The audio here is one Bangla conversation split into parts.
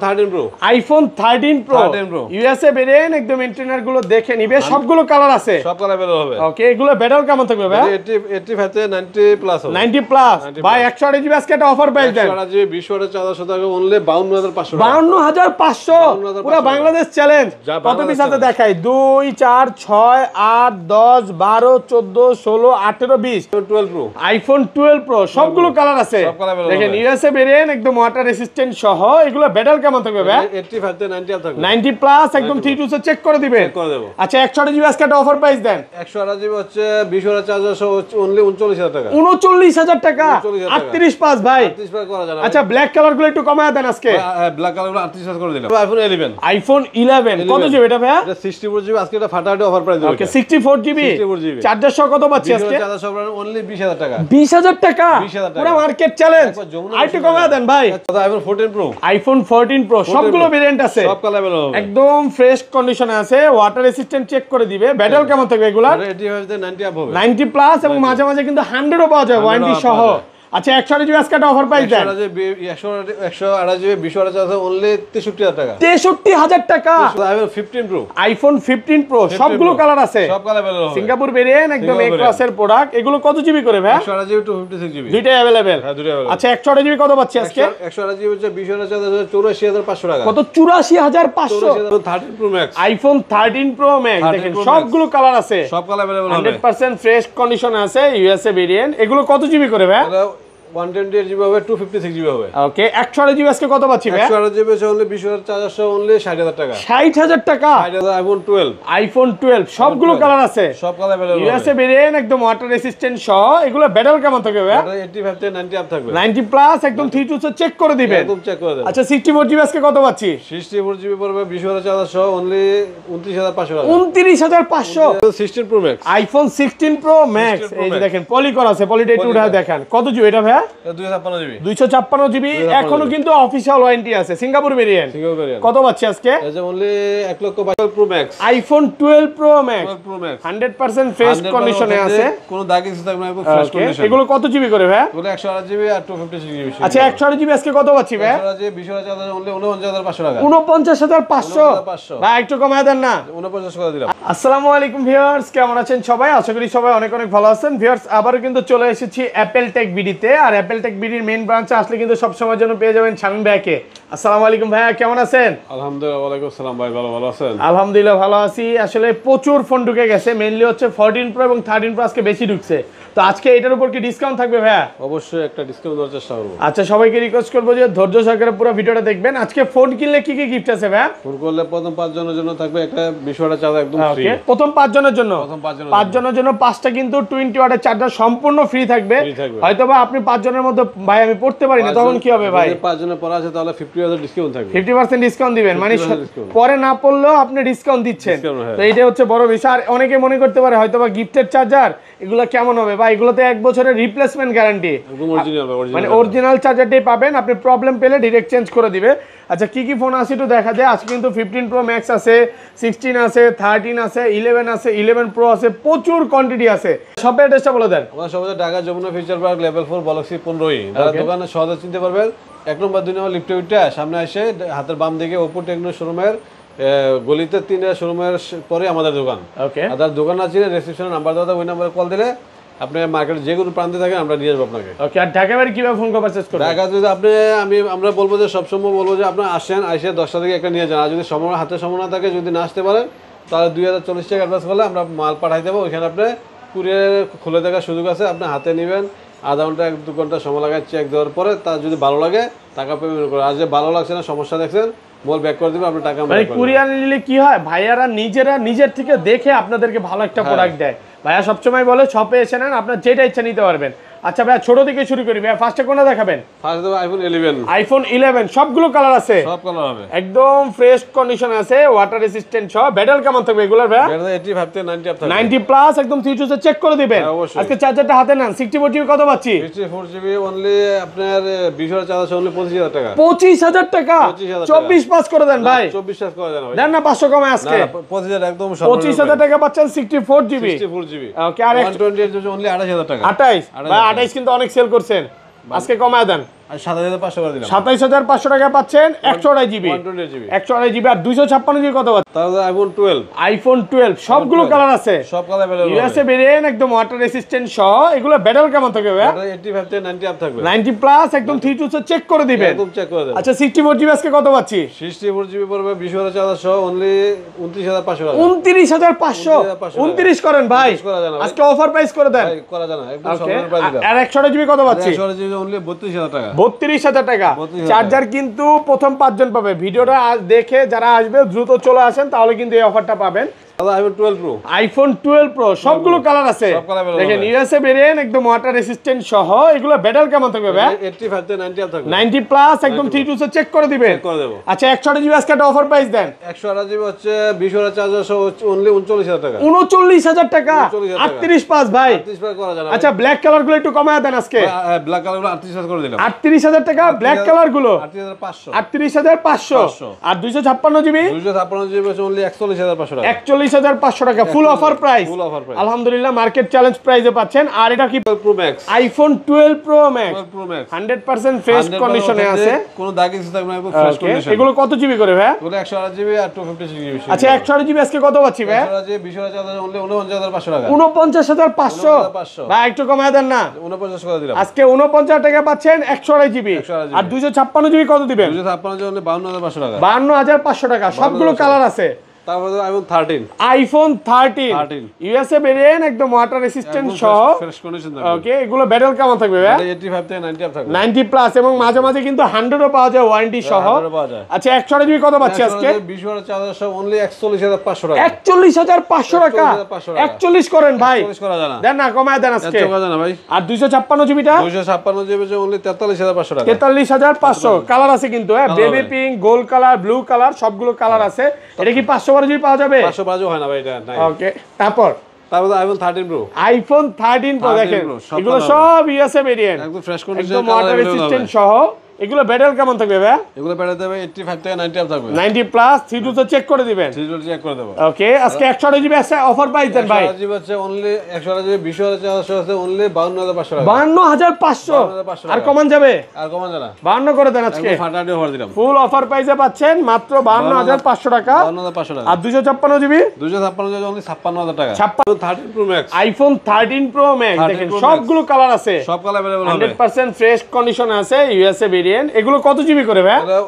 13 Pro iPhone 13 Pro USA variant একদম ইন্টেরিয়র গুলো দেখে নিবে সবগুলো কালার আছে সব কালার বের হবে ওকে এগুলো ব্যাটারি কেমন থাকবে ভাই 85 থেকে 90 প্লাস হবে 90 প্লাস ভাই 128 জিবি আজকে একটা অফার প্রাইস দেন 128 জিবি 20400 টাকা অনলি 52500 টাকা 52500 পুরো বাংলাদেশ চ্যালেঞ্জ কত পিস আছে দেখাই 2 4 6 8 10 12 14 16 18 20 12 Pro iPhone 12 Pro সবগুলো কালার আছে দেখেন USA ভেরিয়েন্ট একদম ওয়াটার রেসিস্ট্যান্ট সহ এগুলো ব্যাটারি কেমন থাকবে ভাই 85 থেকে 90 থাকবে 90 প্লাস একদম 32 চেক করে দিবেন আচ্ছা 128 জিবি আজকে একটা অফার প্রাইস দেন 128 জিবি হচ্ছে 20400 অনলি 39000 টাকা 39000 টাকা 38 পাস ভাই 38 পাস করা যায় আচ্ছা ব্ল্যাক কালার গুলো একটু কমায় দেন আজকে ব্ল্যাক কালার গুলো 38 পাস করে দিলাম iPhone 11 কত জিবি এটা ভাই এটা 64 জিবি আজকে এটা ফাটাফাটি offer price okay 64 GB charger সহ কত পাচ্ছি আজকে চার্জার সহ অনলি 20000 টাকা 20000 টাকা পুরো মার্কেট চ্যালেঞ্জ আইটু কমায় দেন ভাই iPhone 14 Pro iPhone 14 Pro সবগুলো ভেরিয়েন্ট আছে সব কালার বের হবে একদম ফ্রেশ কন্ডিশনে আছে ওয়াটার রেসিস্ট্যান্ট চেক করে দিবে ব্যাটারি কেমন থাকবে এগুলা 85 থেকে 90 আপ হবে 90 প্লাস এবং মাঝে মাঝে কিন্তু 100 ও পাওয়া যায় ওয়ারেন্টি সহ আচ্ছা 128 জিবি আজকে একটা অফার প্রাইস দেন 128 জিবি 20000 আছে অনলি 63000 টাকা 63000 টাকা iPhone 15 Pro সবগুলো কালার আছে সব কালার বের হবে সিঙ্গাপুর ভেরিয়েন্ট একদম এ ক্লাসের প্রোডাক্ট এগুলো কত জিবি করে ভাই 128 জিবি 256 জিবি দুইটাই अवेलेबल হ্যাঁ দুইটাই अवेलेबल আচ্ছা 128 জিবি কত পাচ্ছি আজকে 128 জিবি হচ্ছে 2048500 টাকা কত 84500 13 Pro Max iPhone 13 Pro Max দেখেন সবগুলো কালার আছে সব কালার अवेलेबल হবে 100% ফ্রেশ কন্ডিশনে আছে USA ভেরিয়েন্ট এগুলো কত জিবি করে ভাই 128 জিবি হবে 256 জিবি হবে ওকে 128 জিবি আজকে কত পাচ্ছি ভাই 128 জিবি হচ্ছে অনলি 20400 অনলি 60000 টাকা 60000 টাকা 60000 iPhone 12 সবগুলো কালার আছে সব কালার अवेलेबल USA ভেরিয়েন্ট একদম ওয়াটার রেসিস্ট্যান্ট সহ এগুলো ব্যাটারি কেমন থাকবে ভাই 85 থেকে 90 আপ থাকবে 90 প্লাস একদম 32 চেক করে দিবেন একদম চেক করে দেন আচ্ছা 64 জিবি আজকে কত পাচ্ছি 64 জিবি পড়বে 20400 অনলি 29500 টাকা 29500 16 Pro Max iPhone 16 Pro Max এই যে দেখেন পলি করা আছে পলিটা একটু উঠায় দেখেন কত জিবি এটা ভাই 256 জিবি এখনো কিন্তু অফিশিয়াল ওয়ারেন্টি আছে সিঙ্গাপুর ভেরিয়েন্ট কত পাচ্ছি আজকে এই যে only 1,22,000 Pro Max iPhone 12 Pro Max 100% fresh কন্ডিশনে আছে কোনো দাগ কিছু থাকবে না একদম ফ্রেশ কন্ডিশন এগুলো কত জিবি করে ভাই এগুলো 128 জিবি আর 256 জিবি আচ্ছা 128 জিবি আজকে কত পাচ্ছি ভাই 128 জিবি 20400 অনলি 49500 টাকা 49500 ভাই একটু কমায় দেন না 49 করে দিলাম আসসালামু আলাইকুম ভিউয়ার্স কেমন আছেন সবাই আশা করি সবাই অনেক অনেক ভালো আছেন ভিউয়ার্স আবারো কিন্তু চলে এসেছি অ্যাপল টেক বিডিতে আর অ্যাপল টেক বিডির মেইন ব্রাঞ্চে আসলে কিন্তু সব সময়ের জন্য পেয়ে যাবেন শামীম ভাইকে আসসালামু আলাইকুম ভাইয়া কেমন আছেন আলহামদুলিল্লাহ ওয়ালাইকুম আসসালাম ভাই ভালো আছেন আলহামদুলিল্লাহ ভালো আছি আসলে প্রচুর ফোন ঢুকে গেছে মেইনলি হচ্ছে 14 প্রো এবং 13 প্রো আজকে বেশি ঢুকছে তো আজকে এটার উপর কি ডিসকাউন্ট থাকবে ভাইয়া অবশ্যই একটা ডিসকাউন্ট দেওয়ার চেষ্টা করব আচ্ছা সবাইকে রিকোয়েস্ট করব যে ধৈর্য সহকারে পুরো ভিডিওটা দেখবেন আজকে ফোন কিনলে কি কি গিফট আছে ভাইয়া ফোন করলে প্রথম 5 জনের জন্য থাকবে একটা 20 ওয়াটের চার্জার একদম ফ্রি ওকে প্রথম 5 জনের জন্য 5 জনের জন্য 5টা কিন্তু 20 ওয়াটের চার্জার সম্পূর্ণ ফ্রি থাকবে হয়তোবা আপনি 5 জনের মধ্যে ভাই আমি পড়তে পারি না তখন কি হবে ভাই যদি 5 জনের পড়া আছে তাহলে 50% ডিসকাউন্ট থাকবে 50% ডিসকাউন্ট দিবেন মানে পরে না পড়লেও আপনি ডিসকাউন্ট দিচ্ছেন তো এইটা হচ্ছে বড় বিষয় আর অনেকে মনে করতে পারে হয়তোবা গিফটেড চার্জার এগুলো কেমন হবে ভাই এগুলোতে 1 বছরের রিপ্লেসমেন্ট গ্যারান্টি একদম অরিজিনাল মানে অরিজিনাল চার্জারটাই পাবেন আপনি প্রবলেম পেলে ডাইরেক্ট চেঞ্জ করে দিবে আচ্ছা কি কি ফোন আছে একটু দেখা যায় আজকে কিন্তু 15 প্রো ম্যাক্স আছে 16 আছে 13 আছে 11 আছে 11 প্রো আছে প্রচুর কোয়ান্টিটি আছে সব অ্যাড্রেসটা বলে দেন আমার সবাই Dhaka Jamuna future park level 4 block C 15 যারা দোকানে সহজে চিনতে পারবেন 1 নম্বর 2 নম্বর লিফটে উঠে সামনে এসে হাতের বাম দিকে ওপো টেকনো শোরুমের গলিতে 3 শোরুমের পরে আমাদের দোকান ওকে আর দোকান আছে রিসেপশনের নাম্বার দাও ওই নম্বরে কল দিলে আপনি মার্কেটে যে কোনো প্রান্তে থাকেন আমরা নিয়ে যাবো আপনাকে ওকে আর ঢাকা বাইরে কিভাবে ফোন করে পারচেজ করবেন ঢাকা যদি আপনি আমরা বলবো যে সবসময় বলবো যে আপনি আসেন আইসে 10টা থেকে একটা নিয়ে যান আর যদি সময় হাতে সময় না থাকে যদি না আসতে পারেন তাহলে 2040 টাকা অ্যাডভান্স করলে আমরা মাল পাঠাই দেবো ওইখানে আপনি কুরিয়ার খুলে দেখার সুযোগ আছে আপনি হাতে নেবেন আধা ঘন্টা 1-2 ঘন্টা সময় লাগায় চেক দেওয়ার পরে তার যদি ভালো লাগে টাকা পেমেন্ট করে আর যে ভালো লাগছে না সমস্যা দেখছেন মোল ব্যাক করে দিবেন আপনি টাকা মানে কুরিয়ার নিলে কি হয় ভাইয়ারা নিজের থেকে দেখে আপনাদেরকে ভালো একটা প্রোডাক্ট দেয় ভাইয়া সবসময় বলে শপে এসে নেন আপনার যেটা ইচ্ছা নিতে পারবেন আচ্ছা ভাইয়া ছোট থেকে শুরু করি ভাইয়া ফার্স্টে কোনটা দেখাবেন ফার্স্ট দেব আইফোন 11 সবগুলো কালার আছে সব কালার হবে একদম ফ্রেশ কন্ডিশন আছে ওয়াটার রেসিস্ট্যান্ট সহ ব্যাটারি কেমন থাকবে এগুলার ভাইয়া 85 থেকে 90 আপ থাকবে 90 প্লাস একদম 32 চেক করে দিবেন আজকে চার্জারটা হাতে নেন 64 জিবি কত পাচ্ছি 64 জিবি অনলি আপনার 20000 চার্জার অনলি 25000 টাকা 25000 টাকা 24 পাস করে দেন ভাই 24 পাস করে দেন ভাই দেন না 500 কমে আজকে না 25000 একদম 25000 টাকা পাচ্ছেন 64 জিবি ওকে আর 128 অনলি 28000 টাকা 28 ভাই 28 কিন্তু অনেক সেল করছেন আজকে কমায় দেন আর 27500 করে দিলাম। 27500 টাকা পাচ্ছেন 128 জিবি 128 জিবি 128 জিবি আর 256 জিবি কত পাচ্ছেন? তাহলে আইফোন 12 সবগুলো কালার আছে, সব কালার अवेलेबल ইউএসএ ভেরিয়েন্ট একদম ওয়াটার রেসিস্ট্যান্ট সহ। এগুলো ব্যাটারি কেমন থাকবে ভাই? এটা 85 থেকে 90 আপ থাকবে। 90 প্লাস একদম 3 চেক করে দিবেন, একদম চেক করে দেব। আচ্ছা 64 জিবি আজকে কত পাচ্ছি? 64 জিবি পড়বে 20400 অনলি 29500 টাকা। 29500 29 করেন ভাই, 29 করা যায় না ভাই। আজকে অফার প্রাইস করে দেন। ভাই করা যায় না, একদম ওকে, সম্পূর্ণ প্রাইস দিলাম। আর 128 জিবি কত পাচ্ছি? 128 জিবি অনলি 32000 টাকা। 32000 টাকা। 32,000 চার্জার কিন্তু প্রথম 5 জন পাবে। ভিডিওটা দেখে যারা আসবে দ্রুত চলে আসেন, তাহলে কিন্তু এই অফারটা পাবেন। তাহলে আইফোন 12 প্রো আইফোন 12 প্রো সবগুলো কালার আছে, সব কালার available দেখেন হবে। ইউএসএ ভেরিয়েন্ট একদম ওয়াটার রেসিস্ট্যান্ট সহ। এগুলো ব্যাটারি কেমন থাকবে ভাই? 85 থেকে 90 আপ থাকবে। 90 প্লাস একদম 3 চেক করে দিবেন। চেক করে দেব। আচ্ছা 128 জিবি আজকে একটা অফার প্রাইস দেন। 128 জিবি হচ্ছে 20400 অনলি 39000 টাকা। 39000 টাকা 39,000 টাকা। 38 পাস ভাই। 38 টাকা করা যায় না। আচ্ছা ব্ল্যাক কালার গুলো একটু কমায় দেন আজকে। ব্ল্যাক কালার 38 করে দিলাম। 38000 টাকা ব্ল্যাক কালার গুলো 38500 38500 আর 256 জিবি 256 জিবি হচ্ছে অনলি 41500 টাকা। 41500 টাকা full offer price. Full offer price. আলহামদুলিল্লাহ মার্কেট চ্যালেঞ্জ প্রাইসে পাচ্ছেন। আর এটা কি? 12 pro max. IPhone 12 pro max 12 pro max 100% fresh কন্ডিশনে আছে। কোনো দাগ কিছু থাকবে না, একদম ফ্রেশ Okay, কন্ডিশন। এগুলো কত জিবি করে ভাই? এগুলো 128 জিবি আর 256 জিবি। আচ্ছা 128 জিবি আজকে কত পাচ্ছি ভাই? 128 জিবি 20400 অনলি 49500 টাকা। 49500 49,500 ভাই একটু কমায় দেন না। 49 করে দিলাম। আজকে 49 টাকা পাচ্ছেন 128 জিবি 128 আর 256 জিবি কত দিবেন? 256 জিবি অনলি 52500 টাকা। 52500 টাকা সবগুলো কালার আছে। তারপরে আইফোন 13 আইফোন 13 ইউএসএ ভেরিয়েন্ট একদম ওয়াটার রেসিস্ট্যান্ট সহ। ফ্রেশ কন্ডিশন থাকবে। ওকে, এগুলো ব্যাটারি কেমন থাকবে ভাই? 85 থেকে 90 আপ থাকবে। 90 প্লাস এবং মাঝে মাঝে কিন্তু 100 ও পাওয়া যায় ওয়ারেন্টি সহ। 100 পাওয়া যায়। আচ্ছা 128 জিবি কত পাচ্ছি আজকে? 20400 অনলি 41500 টাকা। 41500 টাকা 41500 টাকা। 41 করেন ভাই। 40 করা যায় না। দেন না, কমায় দেন আজকে। এত করা যায় না ভাই। আর 256 জিবিটা 256 জিবি হচ্ছে অনলি 43500 টাকা। 43500 কালার আছে কিন্তু, হ্যাঁ Colour বেবি হবে। Pink, gold colour, blue colour সবগুলো কালার আছে। এটা কি 512 জিবি পাওয়া যাবে? 512 হয় না ভাই, এটা নাই। ওকে, তারপর তারপরে আইফোন 13 প্রো আইফোন 13 প্রো 13 দেখেন, Pro, সব এগুলো colour সব ইউএসএ ভেরিয়েন্ট একদম ফ্রেশ কন্ডিশন একদম ওয়াটার রেসিস্ট্যান্ট সহ। এগুলো ব্যাটারি কেমন থাকবে ভাই? এগুলো পেড়ে দেবে 85 থেকে 90 আপ থাকবে। 90 প্লাস 3 চেক করে দিবেন। সিরিয়াল চেক করে দেব। ওকে, আজকে 128 জিবি আছে অফার প্রাইস দেন ভাই। 128 জিবি হচ্ছে অনলি 128 জিবি 20400 আছে অনলি 52500 টাকা। 52500 52,500 আর কমান যাবে? আর কমান জানা 52 করে দেন আজকে। একদম ফাটাফাটি অফার দিলাম। ফুল অফার প্রাইসে পাচ্ছেন মাত্র 52500 টাকা 52500 টাকা। আর 256 জিবি 256 জিবি অনলি 56000 টাকা। 56 13 pro max iPhone 13 pro max 13 দেখেন Pro Max। সবগুলো কালার আছে, সব কালার अवेलेबल হবে। 100% ফ্রেশ কন্ডিশনে আছে ইউএসএ ভেরিয়েন্ট। এগুলো কত জিবি করে ভাই? এটা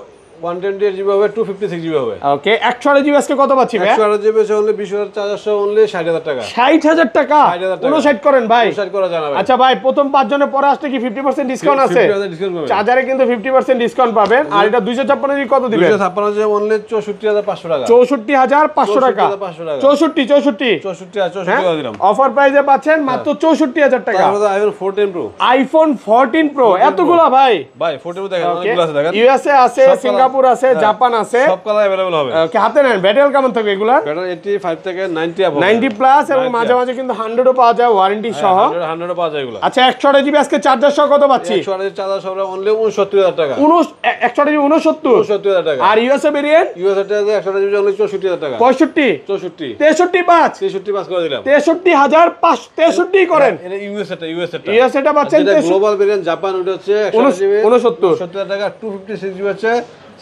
128 জিবি হবে 256 জিবি হবে। ওকে, 128 জিবি আজকে কত পাচ্ছি ভাই? 128 জিবি হচ্ছে অনলি 20400 অনলি 60000 টাকা। 60000 টাকা 60,000 টাকা। 59 করেন ভাই। 59 করা জানা ভাই। আচ্ছা ভাই, প্রথম 5 জনের পরে আসলে কি 50% ডিসকাউন্ট আছে? 50,000 ডিসকাউন্ট পাবেন। চার্জারে কিন্তু 50% ডিসকাউন্ট পাবেন। আর এটা 256 জিবি কত দিবেন? 256 জিবি অনলি 64500 টাকা। 64500 টাকা 64,500 টাকা। 64 64 করে দিলাম। অফার প্রাইসে পাচ্ছেন মাত্র 64000 টাকা। তারপরে আইফোন 14 প্রো আইফোন 14 প্রো এতগুলা ভাই। ভাই 14 প্রো দেখেন অনেকগুলো আছে দেখেন। ইউএসএ আছে, সব colour- সিঙ্গাপুর আছে, হ্যাঁ, জাপান আছে। সব কালার अवेलेबल হবে। ওকে, হাতে নেন। ব্যাটারি কেমন থাকবে এগুলা? ব্যাটারি 85 থেকে 90 আপ হবে। 90 প্লাস এবং 90 মাঝে মাঝে কিন্তু 100 ও পাওয়া যায় ওয়ারেন্টি সহ। 100 পাওয়া যায় এগুলো। আচ্ছা 128 জিবি আজকে চার্জার সহ কত পাচ্ছি? 128 চার্জার সব অনলি 69000 টাকা। 128 জিবি 69 69000 টাকা। আর ইউএসএ ভেরিয়েন্ট ইউএসএ তে 128 জিবি অনলি 64000 টাকা। 65 64 63 5 63 পাস করে দিলাম। 63563 করেন। এটা ইউএসএ টা ইউএসএ টা পাচ্ছেন যেটা গ্লোবাল ভেরিয়েন্ট জাপান ওটা হচ্ছে 128 জিবি 69 টাকা। 256 জিবি হচ্ছে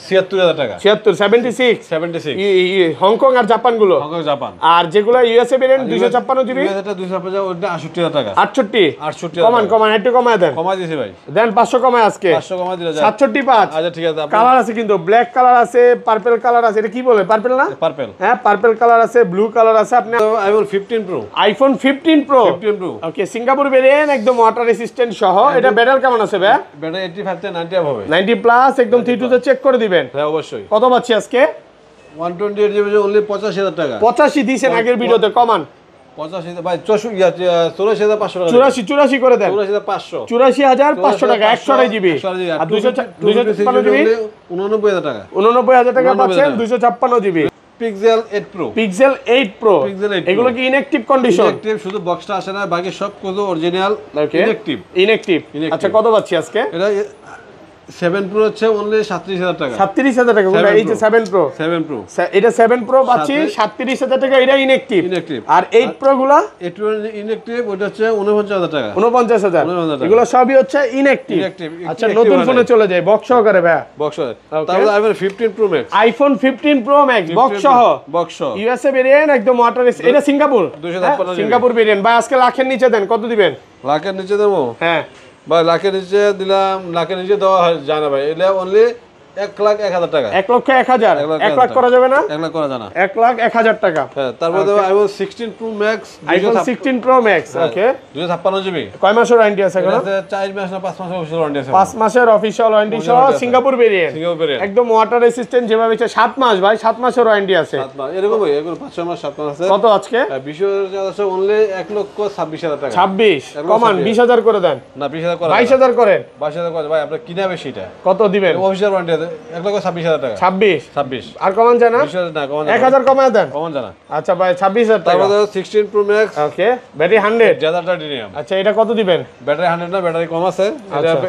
76000 টাকা। 76 76 হংকং আর জাপান গুলো। Hong Kong Japan. আর যেগুলো ইউএসএ ভেরিয়েন্ট 256 জিবি ইউএসএ টা 256 ওটা 68000 টাকা। 68 কমান একটু কমায় দেন। কমাই দিয়েছি ভাই। দেন 500 কমায় আজকে 500 কমাই দিলে যায়। 67 আচ্ছা ঠিক আছে। কালার আছে কিন্তু, ব্ল্যাক কালার আছে, পার্পল কালার আছে। এটা কি বলে, পার্পল না? পার্পল। হ্যাঁ পার্পল কালার আছে, ব্লু কালার আছে। আপনি iPhone 15 pro iPhone 15 pro 15 pro okay, Singapore variant একদম ওয়াটার রেসিস্ট্যান্ট সহ। এটা ব্যাটারি কেমন আছে ভাই? ব্যাটারি 85 থেকে 90 আপ হবে। 90 প্লাস একদম 32 চেক করে দিবেন। হ্যাঁ অবশ্যই। কত পাচ্ছি আজকে? 128 জিবি অনলি 85000 টাকা। 85 দিয়েছেন আগের ভিডিওতে, কমান 85 ভাই 84500 টাকা। 84 করে দেন। 84500 84500 টাকা 128 জিবি আর 256 জিবি 89000 টাকা। 89000 টাকা 89,000 পাচ্ছেন টাকা। 256 GB. Pixel 8 pro pixel 8 pro Pixel 8 Pro। এগুলো কি ইনঅ্যাক্টিভ কন্ডিশন? ইনঅ্যাক্টিভ, শুধু বক্সটা আসে না, বাকি সব কিছু অরিজিনাল ইনঅ্যাক্টিভ। ইনঅ্যাক্টিভ। আচ্ছা কত পাচ্ছি আজকে? এটা 7 Pro হচ্ছে অনলি 37,000 টাকা। 37,000 টাকা কোনটা? এই যে 7 Pro। 7 Pro এটা 7 Pro পাচ্ছি 37,000 টাকা, এটা ইনঅ্যাক্টিভ। আর 8 Pro গুলা 8 Pro ইনঅ্যাক্টিভ, ওটা হচ্ছে 49,000 টাকা। 49,000। 49,000 টাকা। এগুলো সবই হচ্ছে ইনঅ্যাক্টিভ। আচ্ছা, inactive নতুন হয় ফোনে নাই। চলে যায় বক্স সহকারে ভাই। বক্স। তারপরে iPhone 15 Pro Max। IPhone 15 Pro Max box সহ। বক্স। ইউএসএ ভেরিয়েন্ট, একদম ওয়াটার। এটা সিঙ্গাপুর। 256 Singapore variant. ভাই আজকে লাখের নিচে দেন, কত দিবেন? লাখের নিচে দেবো হ্যাঁ ভাই, লাখের নিচে দিলাম, লাখের নিচে দেওয়া যায় না ভাই, এটা অনলি 1,01,000 টাকা। 1,01,000। 1 লাখ করা যাবে না? 1 লাখ করা যায় না। 1,01,000 টাকা। হ্যাঁ, তারপরে দেবো iPhone 16 Pro Max। IPhone 16 Pro Max। ওকে, 256 জিবি। কয় মাসের ওয়ারেন্টি আছে এখন? 4 মাস না 5 মাসের অফিসিয়াল ওয়ারেন্টি আছে। 5 মাসের অফিশিয়াল ওয়ারেন্টি সহ সিঙ্গাপুর ভেরিয়েন্ট। Singapore variant. একদম ওয়াটার রেসিস্ট্যান্ট, যেভাবে 7 মাস ভাই, 7 মাসের ওয়ারেন্টি আছে। 7 মাস এরকমই, এগুলো 5 মাস 7 মাস আছে। কত আজকে? 20,000 আছে অনলি 1,26,000 টাকা। 26 কমান 20,000 করে দেন। না 20,000 করা 22,000 করেন। 22,000 করে ভাই, আপনার কিনা বেশি এটা। কত দিবেন? অফিসিয়াল ওয়ারেন্টি আছে 1,26,000 টাকা। 26 আর কমান যায় না? 20,000 না কমান 1,000 কমায় দেন। কমান জানা। আচ্ছা ভাই, 26,000 টাকা। তারপরে 16 Pro Max। ওকে, ব্যাটারি 100। জ্যাদার টাইটেনিয়াম। আচ্ছা, এটা কত দিবেন? ব্যাটারি 100 না, ব্যাটারি কম আছে।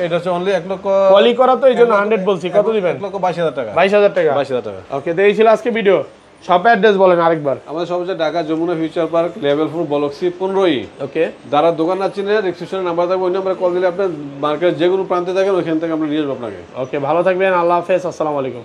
এটা হচ্ছে অনলি 1 লক্ষ। পলি করা তো, এইজন্য 100 বলছি। কত দিবেন? 1,22,000 টাকা। 22,000 টাকা। 22,000 টাকা। ওকে, তো এই ছিল আজকে ভিডিও। শপের অ্যাড্রেস বলেন আরেকবার। আমাদের সব হচ্ছে Dhaka Jamuna future park, level 4, block C 15ই। ওকে, যারা দোকান না চিনে, রিসেপশনের নাম্বার থাকবে, ওই নাম্বারে কল দিলে আপনার মার্কেটের যে কোনো প্রান্তে থাকেন ওইখান থেকে আমরা নিয়ে আসবো আপনাকে। ওকে, ভালো থাকবেন। আল্লাহ হাফেজ। আসসালামু আলাইকুম।